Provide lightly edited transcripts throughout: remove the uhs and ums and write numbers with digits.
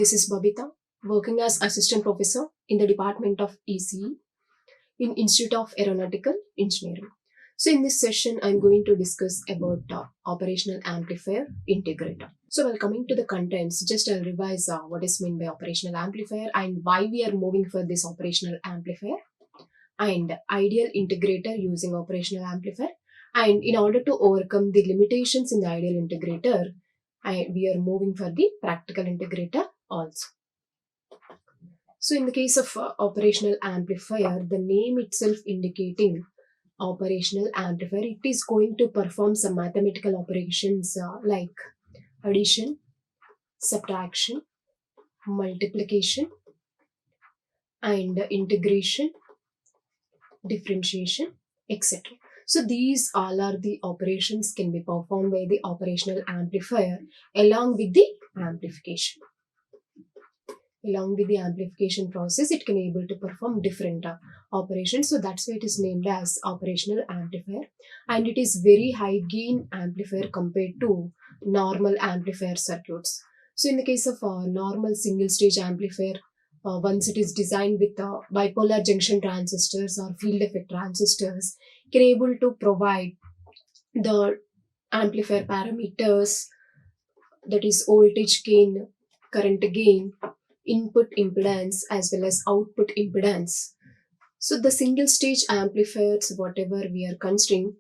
This is Babitha, working as Assistant Professor in the Department of ECE in Institute of Aeronautical Engineering. So in this session, I'm going to discuss about Operational Amplifier Integrator. So while coming to the contents, just I'll revise what is meant by Operational Amplifier and why we are moving for this Operational Amplifier, and ideal integrator using Operational Amplifier. And in order to overcome the limitations in the ideal integrator, we are moving for the practical integrator also. So in the case of operational amplifier, the name itself indicating operational amplifier, it is going to perform some mathematical operations like addition, subtraction, multiplication, and integration, differentiation, etc. So these all are the operations can be performed by the operational amplifier along with the amplification. Along with the amplification process, it can able to perform different operations. So that's why it is named as operational amplifier, and it is very high gain amplifier compared to normal amplifier circuits. So in the case of normal single stage amplifier, once it is designed with bipolar junction transistors or field effect transistors, can able to provide the amplifier parameters, that is voltage gain, current gain, input impedance as well as output impedance. So the single stage amplifiers, whatever we are considering,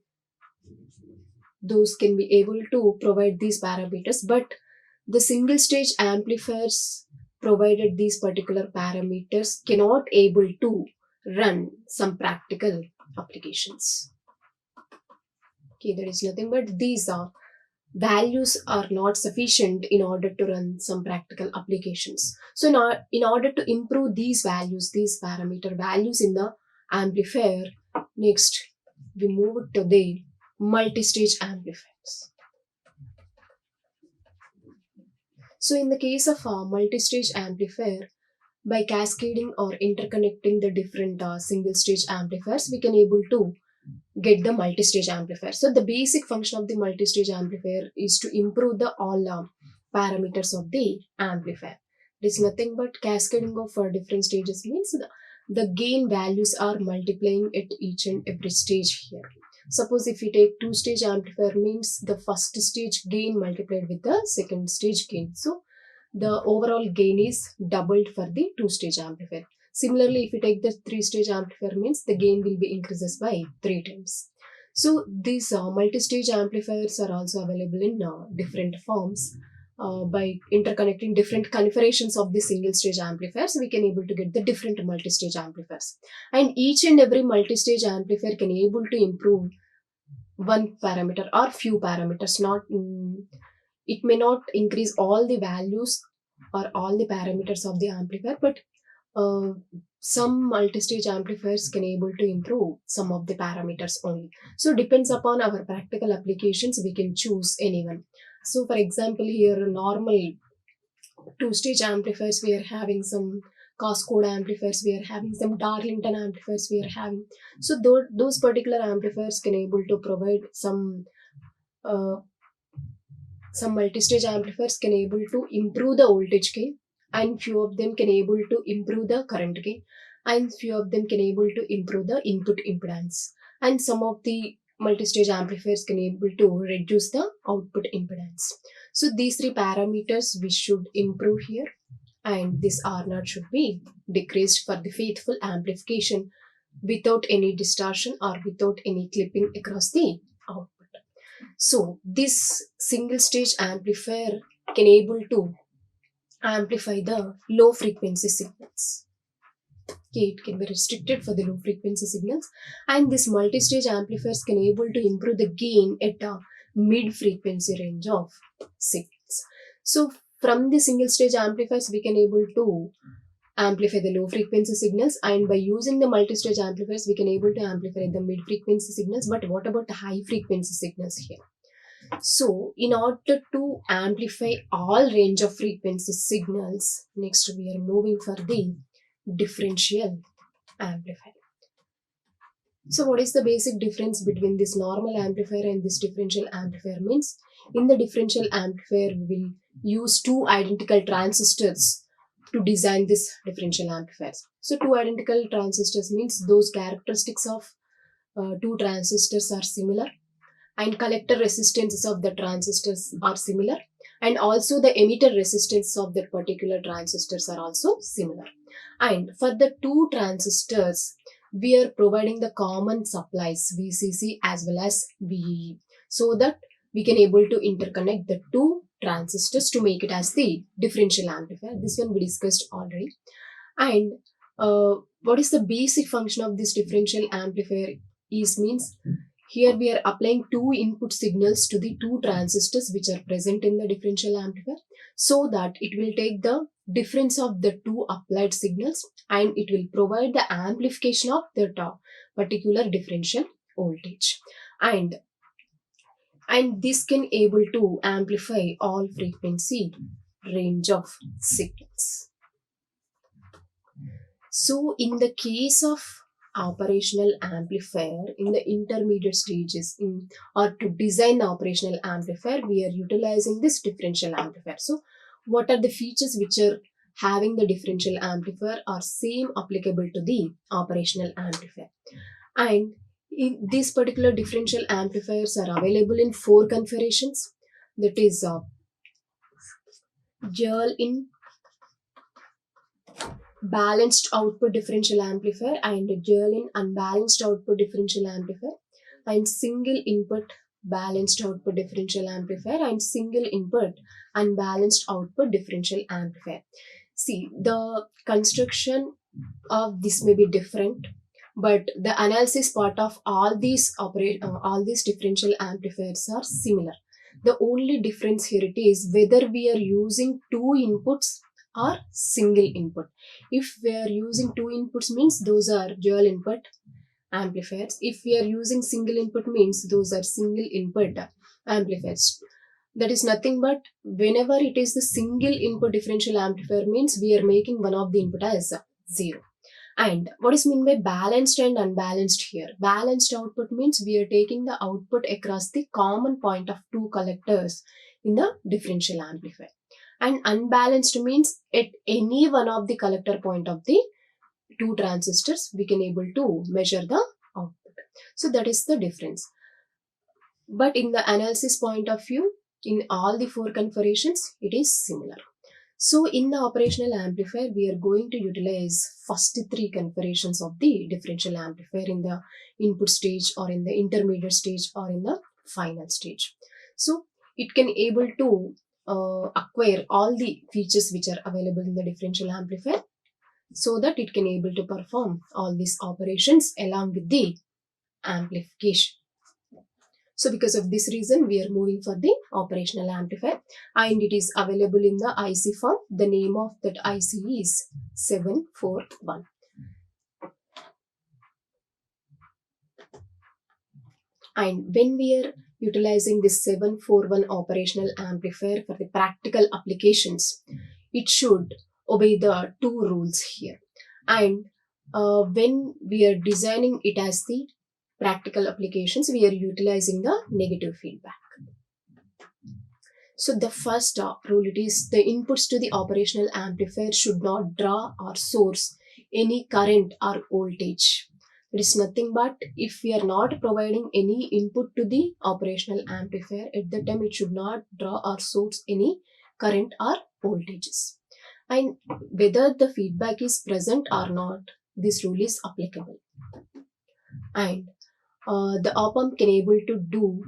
those can be able to provide these parameters, but the single stage amplifiers provided these particular parameters cannot able to run some practical applications. Okay, there is nothing but these values are not sufficient in order to run some practical applications. So now, in order to improve these values, these parameter values in the amplifier, next we move to the multi-stage amplifiers. So in the case of a multi-stage amplifier, by cascading or interconnecting the different single-stage amplifiers, we can able to get the multi-stage amplifier. So the basic function of the multi-stage amplifier is to improve the all parameters of the amplifier. It is nothing but cascading of different stages means the gain values are multiplying at each and every stage here. Suppose if we take two-stage amplifier, means the first stage gain multiplied with the second stage gain. So the overall gain is doubled for the two-stage amplifier. Similarly, if you take the three-stage amplifier, means the gain will be increases by 3 times. So these multi-stage amplifiers are also available in different forms. By interconnecting different configurations of the single-stage amplifiers, we can able to get the different multi-stage amplifiers. And each and every multi-stage amplifier can able to improve one parameter or few parameters. It may not increase all the values or all the parameters of the amplifier, but some multi-stage amplifiers can able to improve some of the parameters only. So depends upon our practical applications, we can choose anyone. So for example, here normal two-stage amplifiers, we are having some Cascode amplifiers, we are having some Darlington amplifiers, we are having. So those particular amplifiers can able to provide some multi-stage amplifiers can able to improve the voltage gain, and few of them can able to improve the current gain, and few of them can able to improve the input impedance, and some of the multi-stage amplifiers can able to reduce the output impedance. So these three parameters we should improve here, and this R0 should be decreased for the faithful amplification without any distortion or without any clipping across the output. So this single stage amplifier can able to amplify the low frequency signals. Okay, it can be restricted for the low frequency signals, and this multi-stage amplifiers can able to improve the gain at a mid frequency range of signals. So from the single stage amplifiers, we can able to amplify the low frequency signals, and by using the multi-stage amplifiers, we can able to amplify the mid frequency signals. But what about the high frequency signals here? So in order to amplify all range of frequency signals, next we are moving for the differential amplifier. So what is the basic difference between this normal amplifier and this differential amplifier? Means in the differential amplifier, we will use two identical transistors to design this differential amplifiers. So two identical transistors means those characteristics of two transistors are similar, and collector resistances of the transistors are similar, and also the emitter resistance of that particular transistors are also similar. And for the two transistors, we are providing the common supplies VCC as well as VEE, so that we can able to interconnect the two transistors to make it as the differential amplifier. This one we discussed already. And what is the basic function of this differential amplifier is means, here we are applying two input signals to the two transistors which are present in the differential amplifier, so that it will take the difference of the two applied signals and it will provide the amplification of the particular differential voltage. And this can able to amplify all frequency range of signals. So in the case of operational amplifier in the intermediate stages, or to design the operational amplifier, we are utilizing this differential amplifier. So what are the features which are having the differential amplifier are same applicable to the operational amplifier. And in these particular differential amplifiers are available in 4 configurations, that is dual in balanced output differential amplifier, and dual in unbalanced output differential amplifier, and single input balanced output differential amplifier, and single input unbalanced output differential amplifier. See, the construction of this may be different, but the analysis part of all these differential amplifiers are similar. The only difference here it is whether we are using two inputs or single input. If we are using two inputs means those are dual input amplifiers. If we are using single input means those are single input amplifiers. That is nothing but whenever it is the single input differential amplifier means we are making one of the input as 0. And what is meant by balanced and unbalanced here? Balanced output means we are taking the output across the common point of two collectors in the differential amplifier. And unbalanced means at any one of the collector point of the two transistors we can able to measure the output. So that is the difference. But in the analysis point of view, in all the 4 configurations, it is similar. So in the operational amplifier, we are going to utilize first 3 configurations of the differential amplifier in the input stage, or in the intermediate stage, or in the final stage. So it can able to acquire all the features which are available in the differential amplifier, so that it can able to perform all these operations along with the amplification. So because of this reason, we are moving for the operational amplifier, and it is available in the IC form. The name of that IC is 741. And when we are utilizing this 741 operational amplifier for the practical applications, it should obey the 2 rules here. And when we are designing it as the practical applications, we are utilizing the negative feedback. So the first rule, it is the inputs to the operational amplifier should not draw or source any current or voltage. It is nothing but if we are not providing any input to the operational amplifier, at the time it should not draw or source any current or voltages. And whether the feedback is present or not, this rule is applicable. And the op-amp can able to do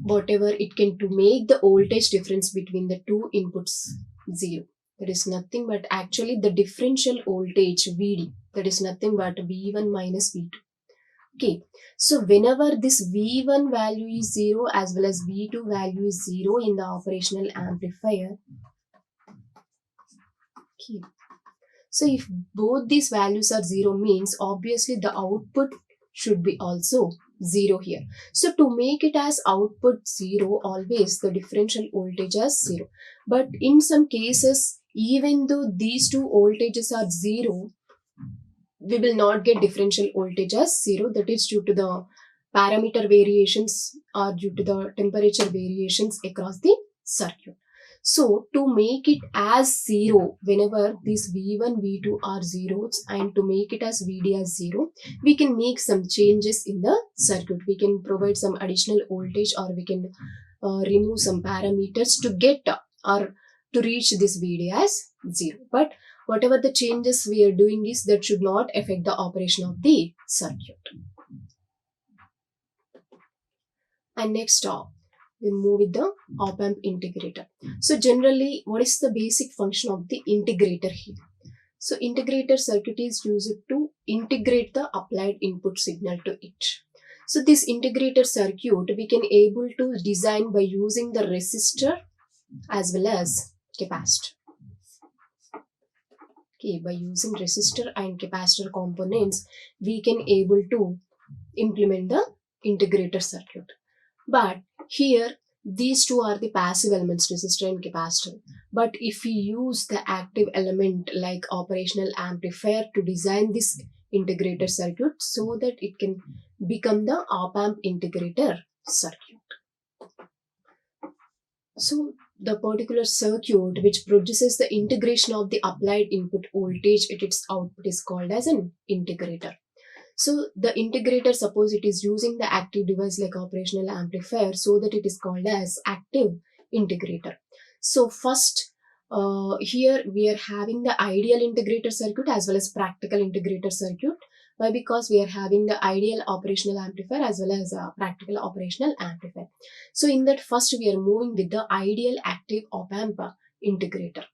whatever it can to make the voltage difference between the 2 inputs 0. That is nothing but actually the differential voltage VD. That is nothing but V1 minus V2. Okay, so whenever this V1 value is 0 as well as V2 value is 0 in the operational amplifier. Okay, so if both these values are 0 means obviously the output should be also 0 here. So to make it as output 0, always the differential voltage is 0. But in some cases, even though these 2 voltages are 0, we will not get differential voltage as 0. That is due to the parameter variations or due to the temperature variations across the circuit. So to make it as 0, whenever these V1, V2 are zeros, and to make it as VD as 0, we can make some changes in the circuit. We can provide some additional voltage, or we can remove some parameters to get or to reach this VD as 0. But whatever the changes we are doing is that should not affect the operation of the circuit. And next we move with the op-amp integrator. So generally, what is the basic function of the integrator here? So integrator circuit is used to integrate the applied input signal to it. So this integrator circuit we can able to design by using the resistor as well as capacitor. Okay, by using resistor and capacitor components, we can able to implement the integrator circuit. But here, these two are the passive elements, resistor and capacitor. But if we use the active element like operational amplifier to design this integrator circuit, so that it can become the op-amp integrator circuit. So the particular circuit which produces the integration of the applied input voltage at its output is called as an integrator. So the integrator, suppose it is using the active device like operational amplifier, so that it is called as active integrator. So first, here we are having the ideal integrator circuit as well as practical integrator circuit. Why? Because we are having the ideal operational amplifier as well as a practical operational amplifier. So in that, first we are moving with the ideal active op-amp integrator.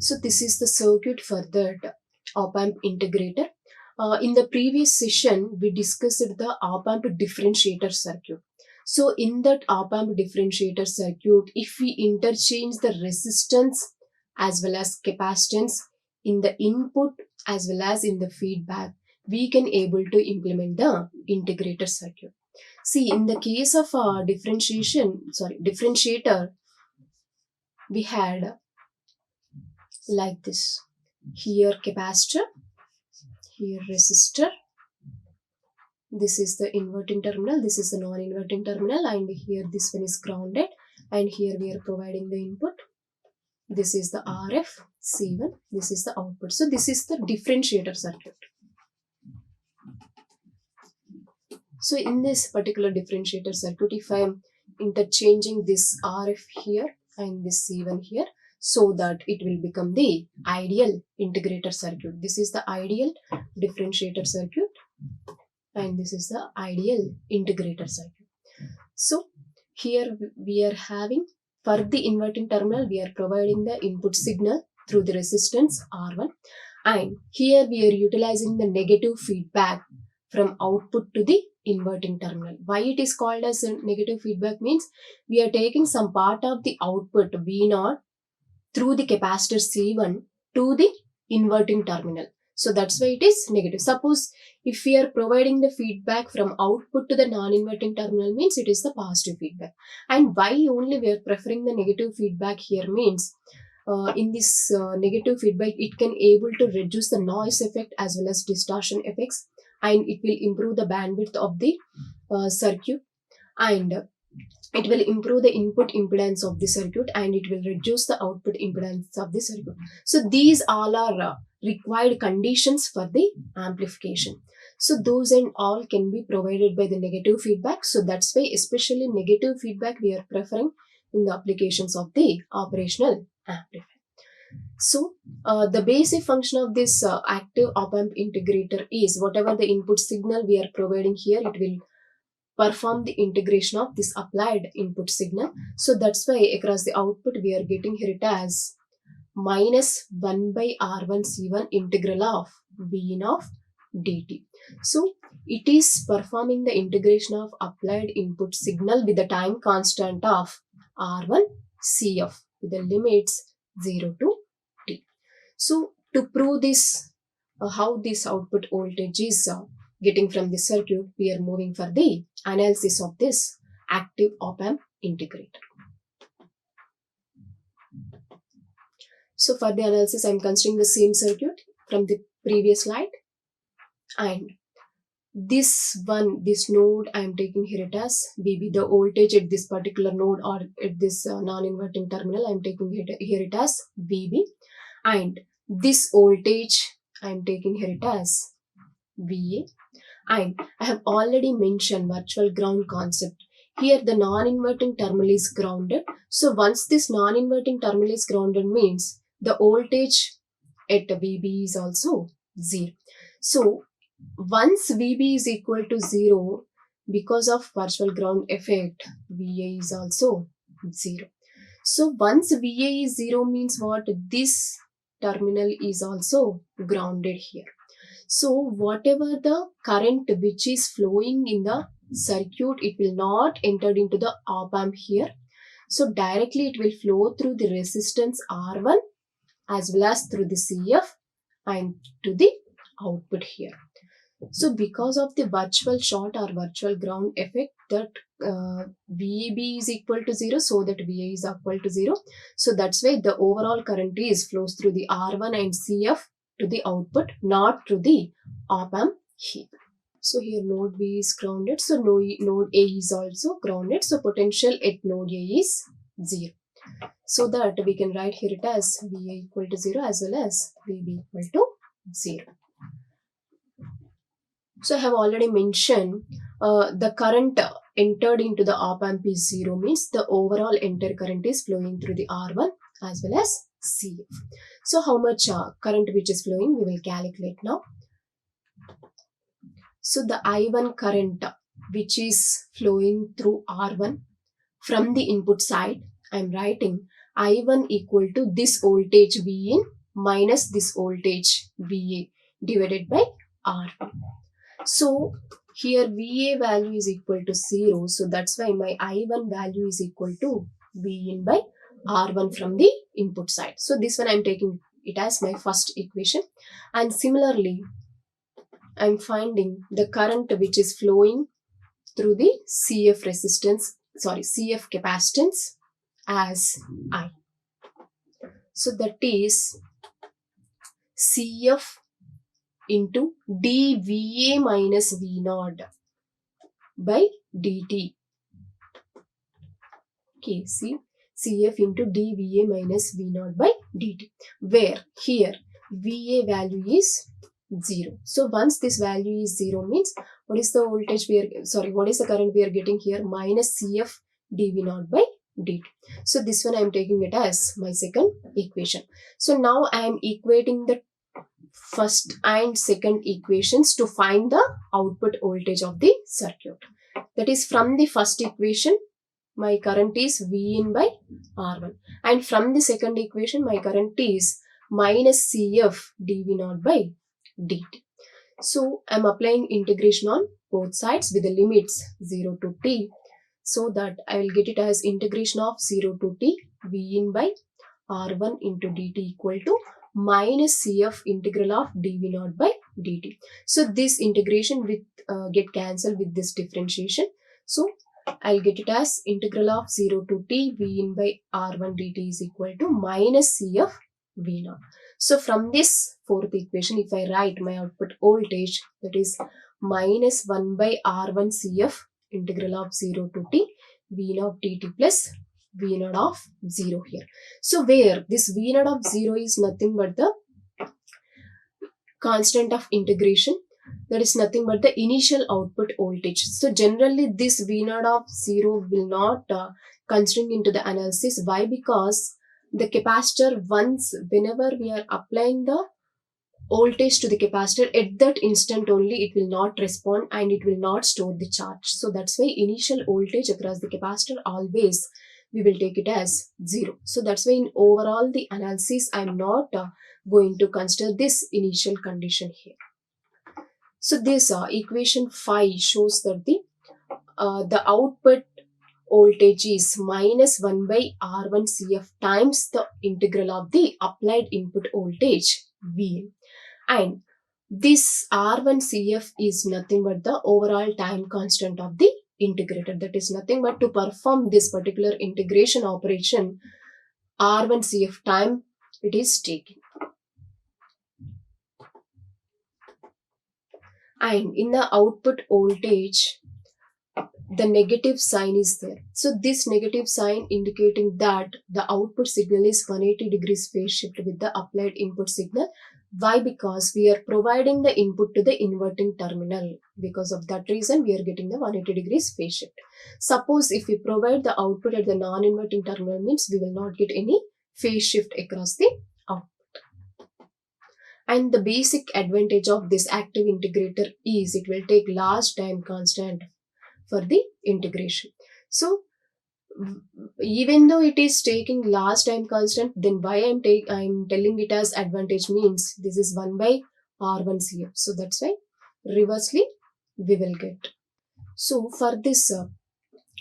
So this is the circuit for that op-amp integrator. In the previous session, we discussed the op-amp differentiator circuit. So in that op-amp differentiator circuit, if we interchange the resistance as well as capacitance in the input as well as in the feedback, we can able to implement the integrator circuit. See, in the case of differentiator, we had like this. Here capacitor, here resistor, this is the inverting terminal, this is the non-inverting terminal, and here this one is grounded, and here we are providing the input. This is the RF, C1, this is the output. So this is the differentiator circuit. So in this particular differentiator circuit, if I am interchanging this RF here and this C1 here, so that it will become the ideal integrator circuit. This is the ideal differentiator circuit, and this is the ideal integrator circuit. So here we are having, for the inverting terminal, we are providing the input signal through the resistance R1, and here we are utilizing the negative feedback from output to the inverting terminal. Why it is called as a negative feedback means we are taking some part of the output V0 through the capacitor C1 to the inverting terminal. So that's why it is negative. Suppose if we are providing the feedback from output to the non-inverting terminal means it is the positive feedback. And why only we are preferring the negative feedback here means in this negative feedback, it can able to reduce the noise effect as well as distortion effects, and it will improve the bandwidth of the circuit, and it will improve the input impedance of the circuit, and it will reduce the output impedance of the circuit. So these all are required conditions for the amplification. So those and all can be provided by the negative feedback. So that's why especially negative feedback we are preferring in the applications of the operational amplifier. So the basic function of this active op-amp integrator is whatever the input signal we are providing here, it will perform the integration of this applied input signal. So that's why across the output we are getting here it as minus 1 by R1 C1 integral of Vin of dt. So it is performing the integration of applied input signal with the time constant of R1 Cf with the limits 0 to t. So to prove this, how this output voltage is getting from the circuit, we are moving for the analysis of this active op-amp integrator. So for the analysis, I am considering the same circuit from the previous slide, and this node I am taking here it as VB, the voltage at this particular node or at this non-inverting terminal I am taking here it as VB, and this voltage I am taking here it as VA. And I have already mentioned virtual ground concept. Here the non-inverting terminal is grounded. So once this non-inverting terminal is grounded means the voltage at VB is also 0. So once VB is equal to 0, because of virtual ground effect, VA is also 0. So once VA is 0 means what? This terminal is also grounded here. So whatever the current which is flowing in the circuit, it will not enter into the op amp here. So directly it will flow through the resistance R1 as well as through the CF and to the output here. So because of the virtual short or virtual ground effect, that VB is equal to 0, so that VA is equal to 0. So that's why the overall current is flows through the R1 and CF to the output, not to the op amp here. So here node B is grounded, so node A is also grounded, so potential at node A is 0. So that we can write here it as VA equal to 0 as well as VB equal to 0. So I have already mentioned the current entered into the op amp is 0 means the overall entire current is flowing through the R1 as well as CF. So how much current which is flowing we will calculate now. So the I1 current which is flowing through R1 from the input side, I am writing I1 equal to this voltage Vin minus this voltage VA divided by R1. So here VA value is equal to 0. So that's why my I1 value is equal to Vin by R1 from the input side. So this one I'm taking it as my first equation. And similarly, I'm finding the current which is flowing through the CF capacitance as I. So that is CF into dVA minus V0 by dt. Okay, see, CF into dVA minus V0 by dt, where here VA value is 0. So once this value is 0 means what is the current we are getting here? Minus CF dV0 by dt. So this one I am taking it as my second equation. So now I am equating the first and second equations to find the output voltage of the circuit. That is, from the first equation my current is Vin by R1, and from the second equation my current is minus CF dV0 by dt. So I am applying integration on both sides with the limits 0 to t, so that I will get it as integration of 0 to t Vin by R1 into dt equal to minus CF integral of dV0 by dt. So this integration with get cancelled with this differentiation. So I'll get it as integral of 0 to t Vin by R1 dt is equal to minus CF V0. So from this fourth equation, if I write my output voltage, that is minus 1 by R1 CF integral of 0 to t V0 dt plus V0 of 0 here. So where this V0 of 0 is nothing but the constant of integration, that is nothing but the initial output voltage. So generally this V0 of 0 will not constrain into the analysis. Why? Because the capacitor, whenever we are applying the voltage to the capacitor, at that instant only it will not respond and it will not store the charge. So that's why initial voltage across the capacitor always we will take it as 0. So that's why in overall the analysis I am not going to consider this initial condition here. So this equation 5 shows that the output voltage is minus 1 by R1 CF times the integral of the applied input voltage V. And this R1 CF is nothing but the overall time constant of the integrator. That is nothing but to perform this particular integration operation, R1 CF time it is taking. and in the output voltage the negative sign is there. So this negative sign indicating that the output signal is 180 degrees phase shift with the applied input signal. Why? Because we are providing the input to the inverting terminal. Because of that reason we are getting the 180 degrees phase shift. Suppose if we provide the output at the non-inverting terminal, means we will not get any phase shift across the output. And the basic advantage of this active integrator is it will take large time constant for the integration. So even though it is taking large time constant, then why I'm telling it as advantage means this is 1 by R1 CF. So that's why reversely we will get. So for this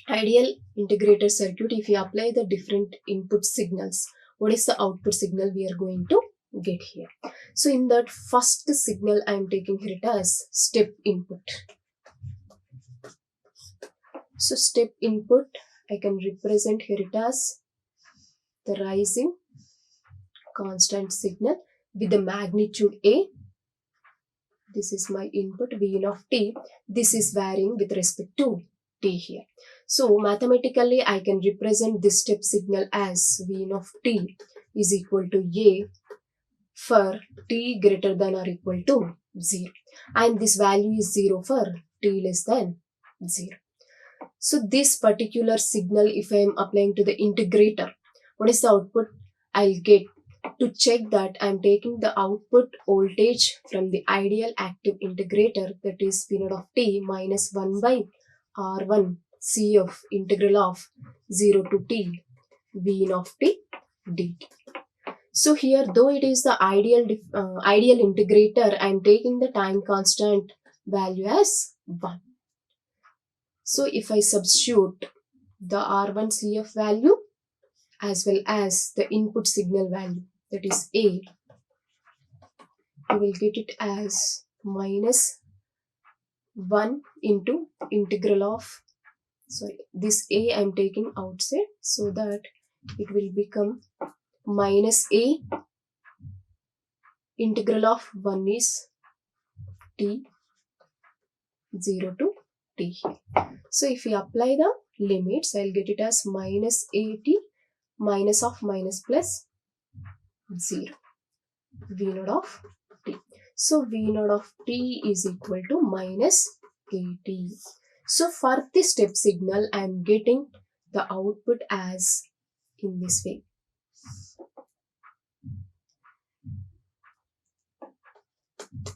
ideal integrator circuit, if we apply the different input signals, what is the output signal we are going to get here? So in that first signal I am taking here it as step input. So step input I can represent here it as the rising constant signal with the magnitude A. This is my input Vn of t. This is varying with respect to t here. So mathematically I can represent this step signal as Vn of t is equal to A for t greater than or equal to 0. And this value is 0 for t less than 0. So this particular signal, if I am applying to the integrator, what is the output I'll get? To check that I am taking the output voltage from the ideal active integrator, that is V0 of t minus 1 by R1 C of integral of 0 to t V of t dt. So here, though it is the ideal integrator, I am taking the time constant value as 1. So if I substitute the R1 CF value as well as the input signal value, that is A, we will get it as minus 1 into integral of, this A I am taking outside so that it will become minus A integral of 1 is t 0 to t here. So if we apply the limits, I'll get it as minus at minus of minus plus 0 V0 of t. So V0 of t is equal to minus at. So for this step signal, I am getting the output as in this way.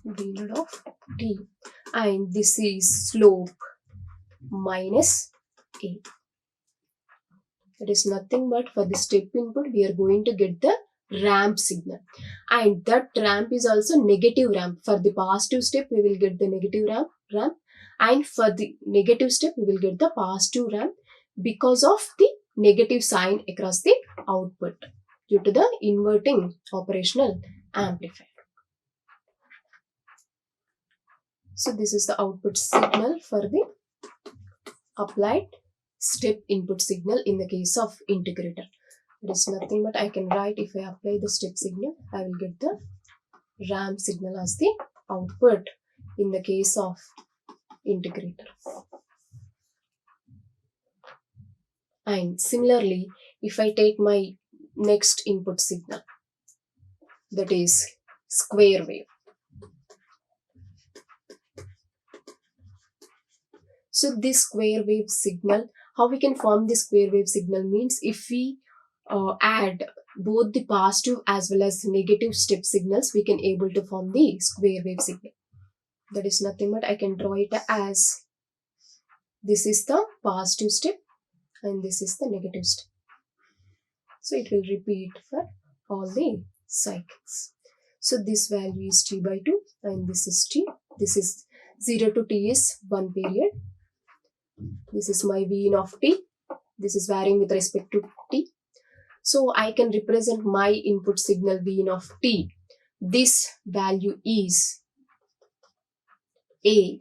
V0 of t, and this is slope minus a. That is nothing but for the step input we are going to get the ramp signal, and that ramp is also negative ramp. For the positive step we will get the negative ramp, and for the negative step we will get the positive ramp because of the negative sign across the output due to the inverting operational amplifier. So this is the output signal for the applied step input signal in the case of integrator. It is nothing but I can write, if I apply the step signal, I will get the ramp signal as the output in the case of integrator. And similarly, if I take my next input signal, that is square wave. So this square wave signal, how we can form this square wave signal means if we add both the positive as well as negative step signals, we can able to form the square wave signal. That is nothing but I can draw it as, this is the positive step and this is the negative step. So it will repeat for all the cycles. So this value is t by 2 and this is t. This is 0 to t is 1 period. This is my Vn of t. This is varying with respect to t. So I can represent my input signal Vn of t. This value is A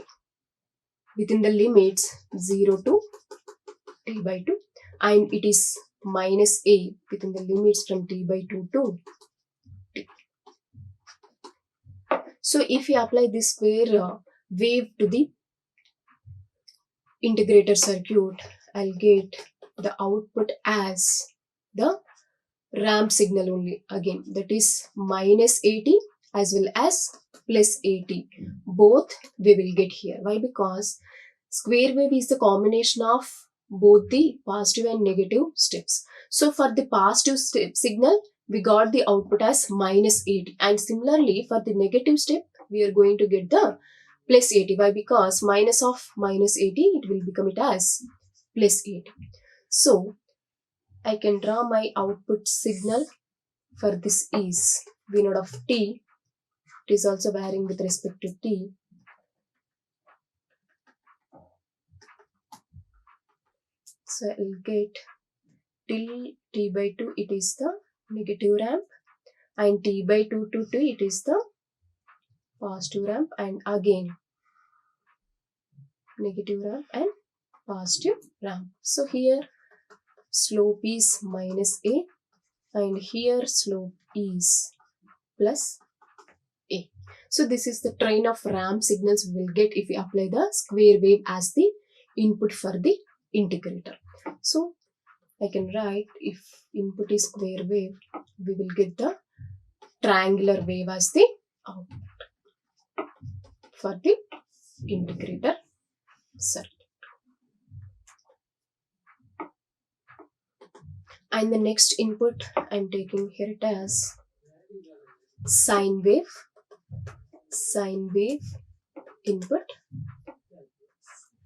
within the limits 0 to t by 2, and it is minus A within the limits from t by 2 to t. So if we apply this square wave to the integrator circuit, I'll get the output as the ramp signal only. Again, that is minus 80 as well as plus 80. Both we will get here. Why? Because square wave is the combination of both the positive and negative steps. So for the positive step signal, we got the output as minus 80. And similarly, for the negative step, we are going to get the plus 80. Why? Because minus of minus 80, it will become it as plus 80. So I can draw my output signal for this is V naught of t. It is also varying with respect to t. So I'll get till t by 2 it is the negative ramp, and t by 2 to t it is the positive ramp, and again negative ramp and positive ramp. So here slope is minus a, and here slope is plus a. So this is the train of ramp signals we will get if we apply the square wave as the input for the integrator. So I can write, if input is square wave, we will get the triangular wave as the output for the integrator circuit. And the next input I'm taking here it as sine wave input.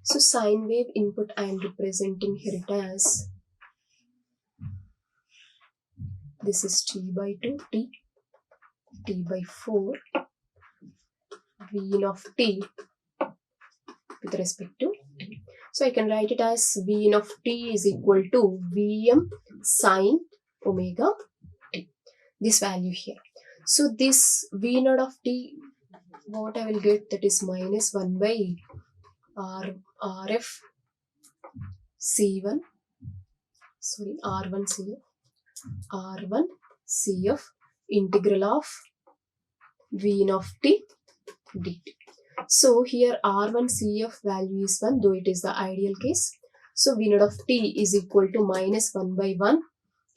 So sine wave input I am representing here it as, this is t by 2 t by 4 v of t with respect to t. So I can write it as v of t is equal to Vm sine omega t. This value here. So this v naught of t, what I will get, that is minus 1 by rf c1, sorry, r1 cf integral of v of t dt. So here r1 cf value is 1, though it is the ideal case. So v naught of t is equal to minus 1 by 1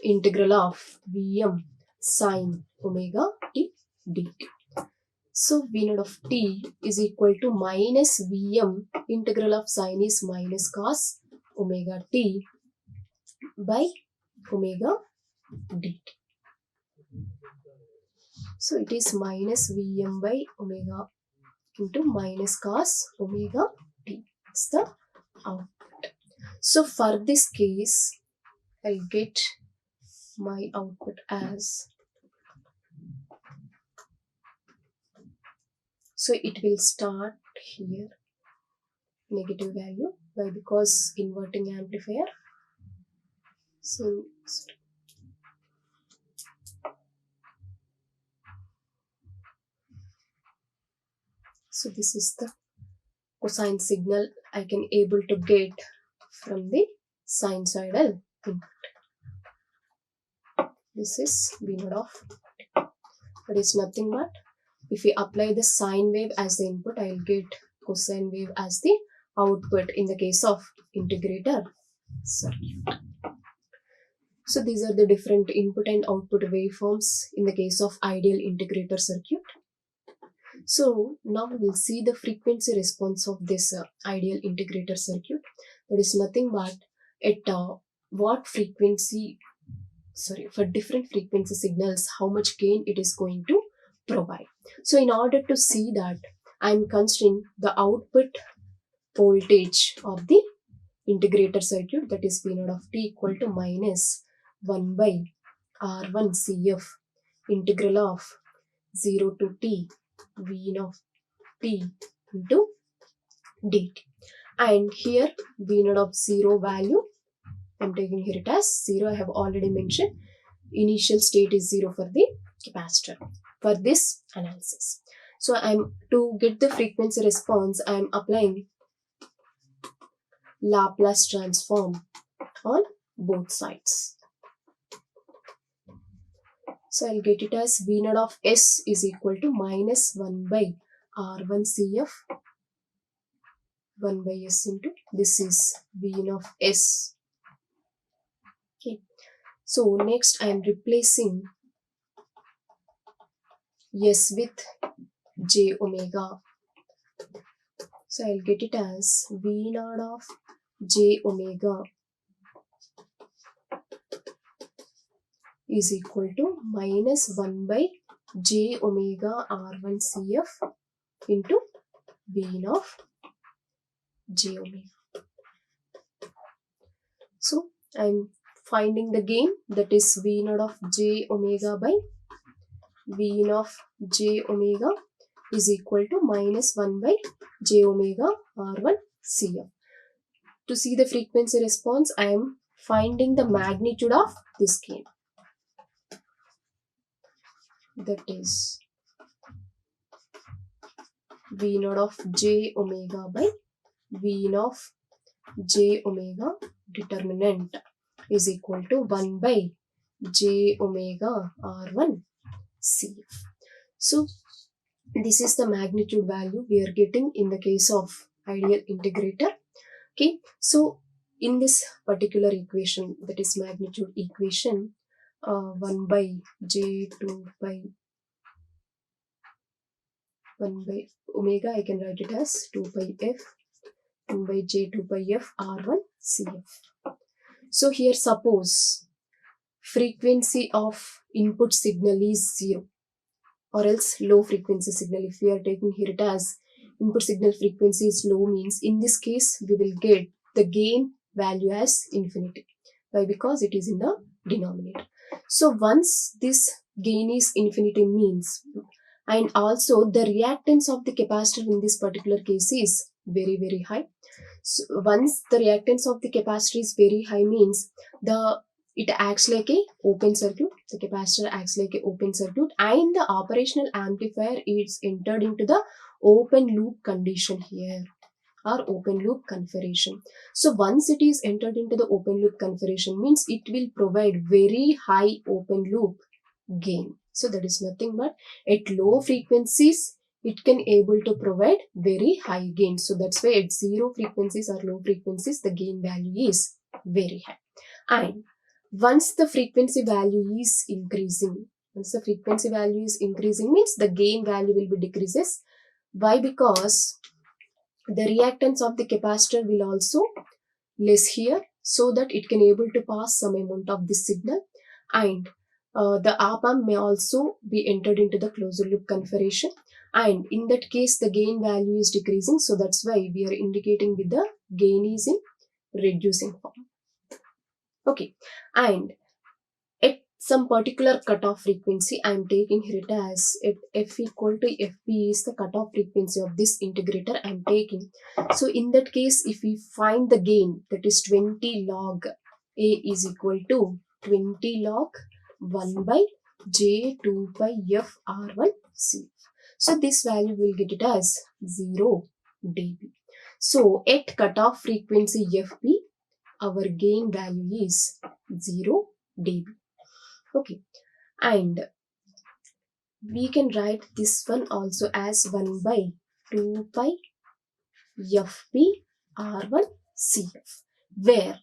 integral of Vm sine omega t dt. So v naught of t is equal to minus Vm integral of sine is minus cos omega t by omega dt. So it is minus Vm by omega into minus cos omega t. It's the output. So for this case, I'll get my output as, so it will start here negative value. Why? Because inverting amplifier. So this is the cosine signal I can able to get from the sinusoidal input. This is V naught of t. But it's nothing but, if we apply the sine wave as the input, I will get cosine wave as the output in the case of integrator circuit. So these are the different input and output waveforms in the case of ideal integrator circuit. So now we will see the frequency response of this ideal integrator circuit. That is nothing but at what frequency, for different frequency signals, how much gain it is going to provide. So in order to see that, I am considering the output voltage of the integrator circuit, that is V naught of t equal to minus 1 by R1 CF integral of 0 to t V of t into dt. And here V naught of 0 value, I am taking here it as 0. I have already mentioned initial state is 0 for the capacitor for this analysis. So to get the frequency response, I am applying Laplace transform on both sides. So I'll get it as V naught of S is equal to minus 1 by R1 CF 1 by S into this is V in of S. Okay. So next I am replacing S with J omega. So I'll get it as V naught of J omega is equal to minus 1 by J omega R1 CF into V naught of J omega. So I'm finding the gain, that is V naught of J omega by V naught of J omega is equal to minus 1 by J omega R1 CF. To see the frequency response, I am finding the magnitude of this gain. That is V naught of J omega by V naught of J omega determinant is equal to 1 by J omega R1 CF. So this is the magnitude value we are getting in the case of ideal integrator. Okay, so in this particular equation, that is magnitude equation, 1 by J 2 by 1 by omega, I can write it as 2 by F, 2 by J 2 by F R1 CF. So here suppose frequency of input signal is 0 or else low frequency signal. If we are taking here it as input signal frequency is low, means in this case we will get the gain value as infinity. Why? Because it is in the denominator. So once this gain is infinity means, and also the reactance of the capacitor in this particular case is very high. So once the reactance of the capacitor is very high means it acts like a open circuit. The capacitor acts like a open circuit, and the operational amplifier is entered into the open loop condition here, or open loop configuration. So once it is entered into the open loop configuration means it will provide very high open loop gain. So that is nothing but at low frequencies it can able to provide very high gain. So that's why at zero frequencies or low frequencies the gain value is very high. And once the frequency value is increasing, means the gain value will be decreases. Why? Because the reactance of the capacitor will also less here, so that it can able to pass some amount of this signal, and the op-amp may also be entered into the closed loop configuration, and in that case the gain value is decreasing. So that's why we are indicating with the gain is in reducing form. Okay, and at some particular cutoff frequency, I am taking here it as at f equal to fp is the cutoff frequency of this integrator I am taking. So in that case, if we find the gain, that is 20 log A is equal to 20 log 1 by J 2 by F R1 C. So this value will get it as 0 dB. So at cutoff frequency fp, our gain value is 0 dB. Okay, and we can write this one also as 1 by 2 pi fp r1 cf, where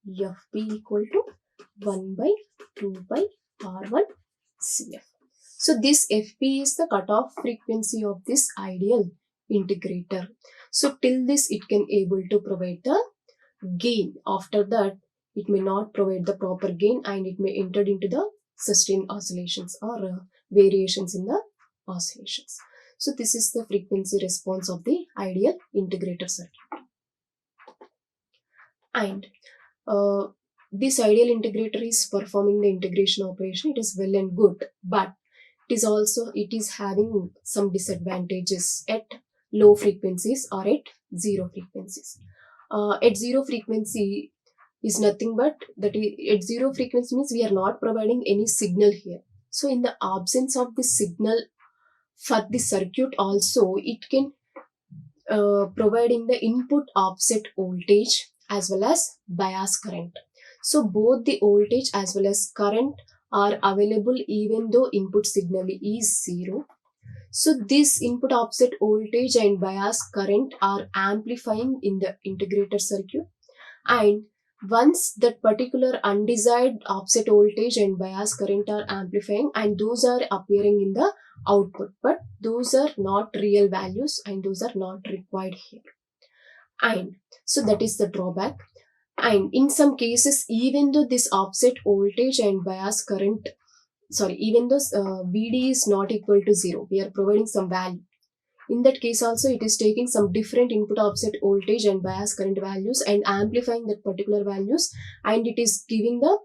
fp equal to 1 by 2 pi r1 cf. So this fp is the cutoff frequency of this ideal integrator. So till this it can able to provide the gain. After that it may not provide the proper gain, and it may enter into the sustained oscillations or variations in the oscillations. So this is the frequency response of the ideal integrator circuit. And this ideal integrator is performing the integration operation. It is well and good, but it is having some disadvantages at low frequencies or at zero frequencies. At zero frequency is nothing but at zero frequency means we are not providing any signal here. So in the absence of the signal for the circuit also, it can providing the input offset voltage as well as bias current. So both the voltage as well as current are available even though input signal is 0. So this input offset voltage and bias current are amplifying in the integrator circuit, and once that particular undesired offset voltage and bias current are amplifying, and those are appearing in the output, but those are not real values and those are not required here. And so that is the drawback. And in some cases, even though this offset voltage and bias current, even though VD is not equal to 0, we are providing some value. In that case also, it is taking some different input offset voltage and bias current values and amplifying that particular values, and it is giving the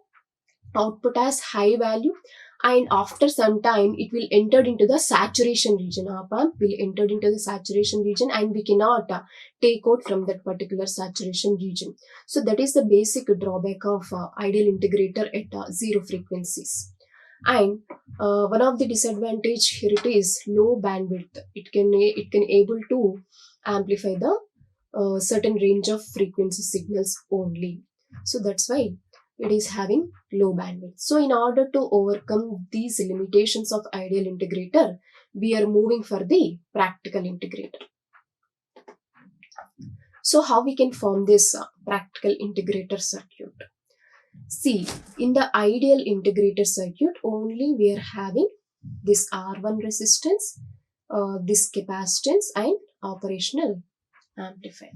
output as high value, and after some time it will enter into the saturation region. Our pump will enter into the saturation region and we cannot take out from that particular saturation region. So that is the basic drawback of ideal integrator at zero frequencies. And one of the disadvantage here, it is low bandwidth. It can able to amplify the certain range of frequency signals only. So that's why it is having low bandwidth. So in order to overcome these limitations of ideal integrator, we are moving for the practical integrator. So how we can form this practical integrator circuit? See, in the ideal integrator circuit, only we are having this R1 resistance, this capacitance and operational amplifier.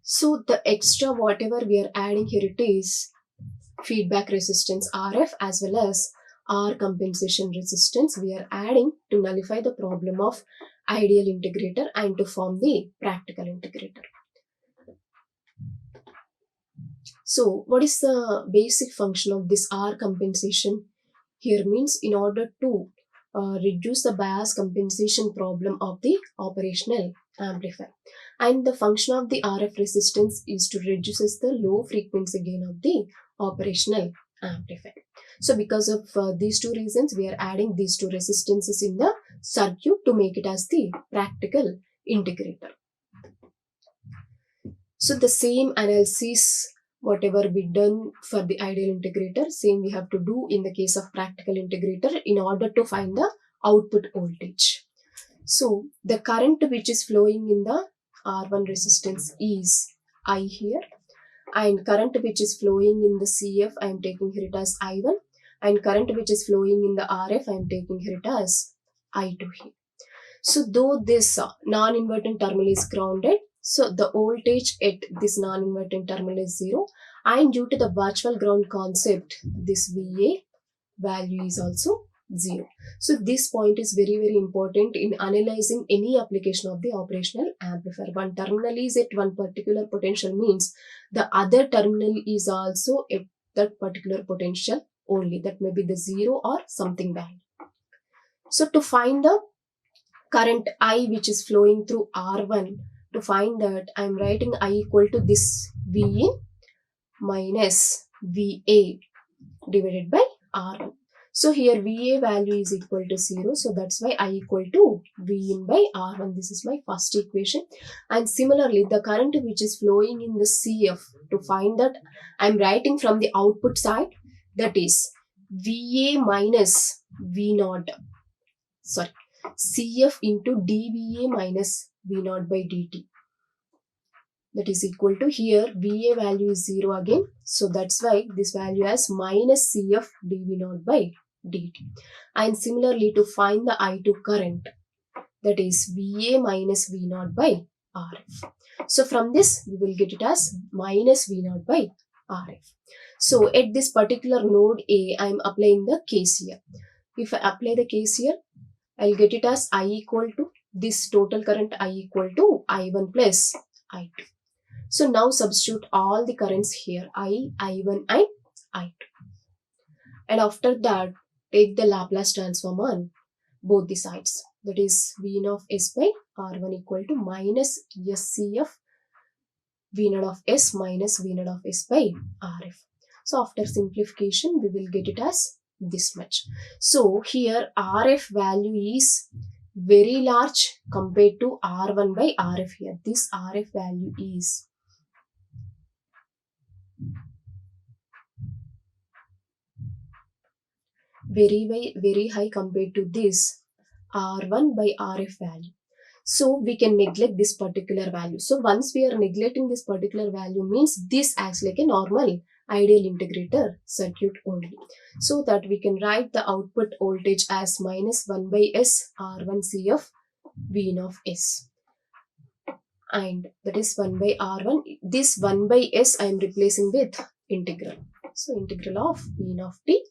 So the extra whatever we are adding here, it is feedback resistance RF as well as R compensation resistance we are adding to nullify the problem of ideal integrator and to form the practical integrator. So what is the basic function of this R compensation? Here means in order to reduce the bias compensation problem of the operational amplifier. And the function of the RF resistance is to reduce the low frequency gain of the operational amplifier. So because of these two reasons, we are adding these two resistances in the circuit to make it as the practical integrator. So the same analysis whatever we done for the ideal integrator, same we have to do in the case of practical integrator in order to find the output voltage. So the current which is flowing in the R1 resistance is I here, and current which is flowing in the CF I am taking here it as I1, and current which is flowing in the RF I am taking here it as I2 here. So though this non-inverting terminal is grounded, so the voltage at this non-inverting terminal is 0, and due to the virtual ground concept, this VA value is also 0. So this point is very very important in analyzing any application of the operational amplifier. One terminal is at one particular potential means the other terminal is also at that particular potential only. That may be the 0 or something value. So to find the current I which is flowing through R1, to find that I am writing I equal to this V in minus VA divided by R1. So here VA value is equal to 0. So that's why I equal to V in by R1. This is my first equation. And similarly, the current which is flowing in the CF, to find that I am writing from the output side, that is VA minus V0. CF into dVA minus V0 by dt. That is equal to, here VA value is 0 again. So that's why this value as minus CF dV0 by dt. And similarly, to find the I2 current, that is VA minus V0 by RF. So from this, we will get it as minus V0 by RF. So at this particular node A, I am applying the KCL. If I apply the KCL, I'll get it as I equal to this total current I equal to I1 plus I2. So now substitute all the currents here, I1 and I2. And after that, take the Laplace transform on both the sides. That is V0 of S by R1 equal to minus SCF V0 of S minus V0 of S by RF. So after simplification, we will get it as this much. So here RF value is very large compared to R1 by RF here. This RF value is very high compared to this R1 by RF value. So we can neglect this particular value. So once we are neglecting this particular value means this acts like a normal ideal integrator circuit only. So that we can write the output voltage as minus 1 by S R1 CF V of S. And that is 1 by R1. This 1 by S I am replacing with integral. So integral of V of T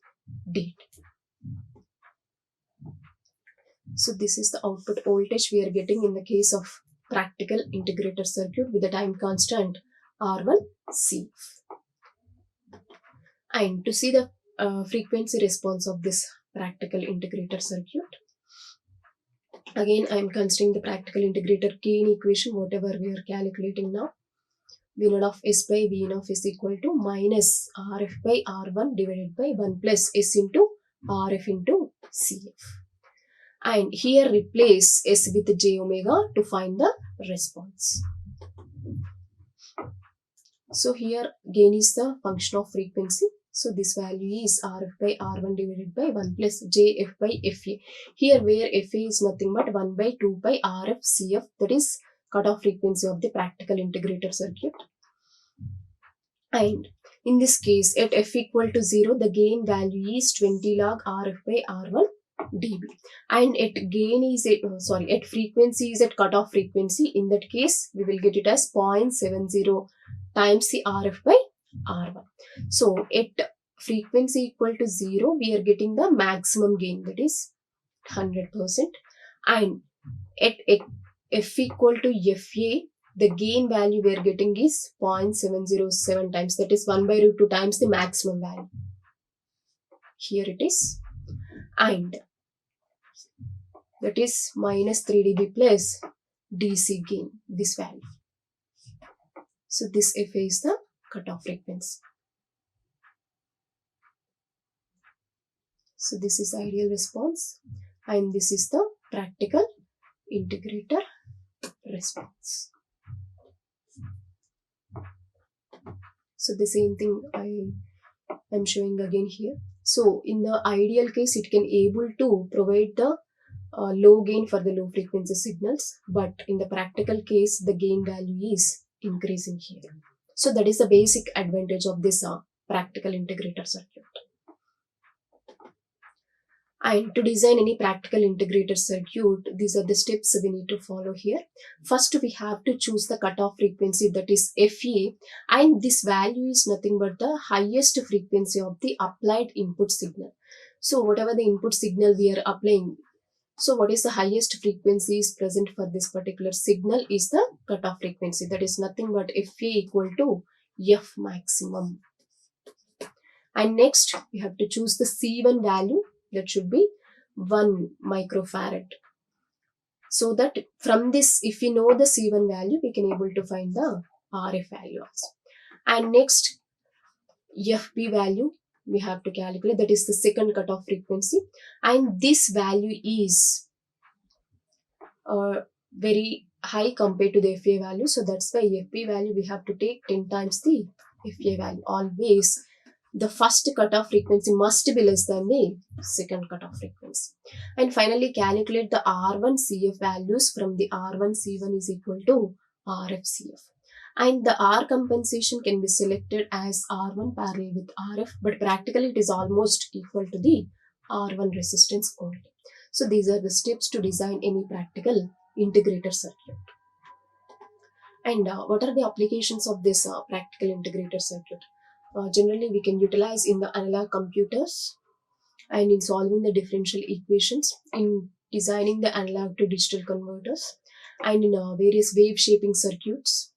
dt. So this is the output voltage we are getting in the case of practical integrator circuit with the time constant R1 CF. And to see the frequency response of this practical integrator circuit, again I am considering the practical integrator gain equation, whatever we are calculating now. V naught of S by V naught of S equal to minus RF by R1 divided by 1 plus S into RF into CF. And here replace S with j omega to find the response. So here gain is the function of frequency. So this value is RF by R1 divided by 1 plus JF by FA. Here where FA is nothing but 1 by 2 by RF CF, that is cutoff frequency of the practical integrator circuit. And in this case at F equal to 0, the gain value is 20 log RF by R1 dB, and at gain is at frequency is at cutoff frequency. In that case we will get it as 0.70 times the RF by R1. So at frequency equal to 0 we are getting the maximum gain, that is 100%, and at F equal to FA the gain value we are getting is 0.707 times, that is 1 by root 2 times the maximum value. Here it is, and that is minus 3 dB plus DC gain, this value. So this FA is the cutoff frequency. So this is ideal response, and this is the practical integrator response. So the same thing I am showing again here. So in the ideal case it can able to provide the low gain for the low frequency signals, but in the practical case the gain value is increasing here. So that is the basic advantage of this practical integrator circuit. And to design any practical integrator circuit, these are the steps we need to follow here. First, we have to choose the cutoff frequency, that is FA, and this value is nothing but the highest frequency of the applied input signal. So whatever the input signal we are applying, so what is the highest frequency is present for this particular signal is the cutoff frequency, that is nothing but FA equal to F maximum. And next we have to choose the C1 value, that should be 1 microfarad. So that from this, if we know the C1 value, we can able to find the RF value also. And next, FB value we have to calculate, that is the second cutoff frequency, and this value is very high compared to the FA value. So that's why FB value we have to take 10 times the FA value. Always the first cutoff frequency must be less than the second cutoff frequency. And finally calculate the R1 CF values from the R1 C1 is equal to RF CF. And the R compensation can be selected as R1 parallel with RF, but practically it is almost equal to the R1 resistance only. So these are the steps to design any practical integrator circuit. And what are the applications of this practical integrator circuit? Generally we can utilize in the analog computers and in solving the differential equations, in designing the analog to digital converters, and in various wave shaping circuits,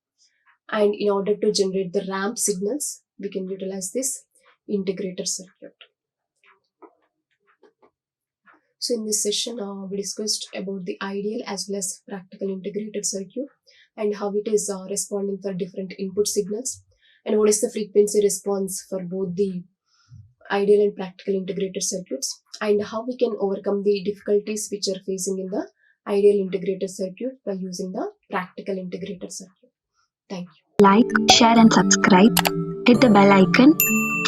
and in order to generate the ramp signals we can utilize this integrator circuit. So in this session we discussed about the ideal as well as practical integrated circuit and how it is responding for different input signals, and what is the frequency response for both the ideal and practical integrated circuits, and how we can overcome the difficulties which are facing in the ideal integrated circuit by using the practical integrated circuit. Thank you. Like, share and subscribe. Hit the bell icon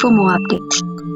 for more updates.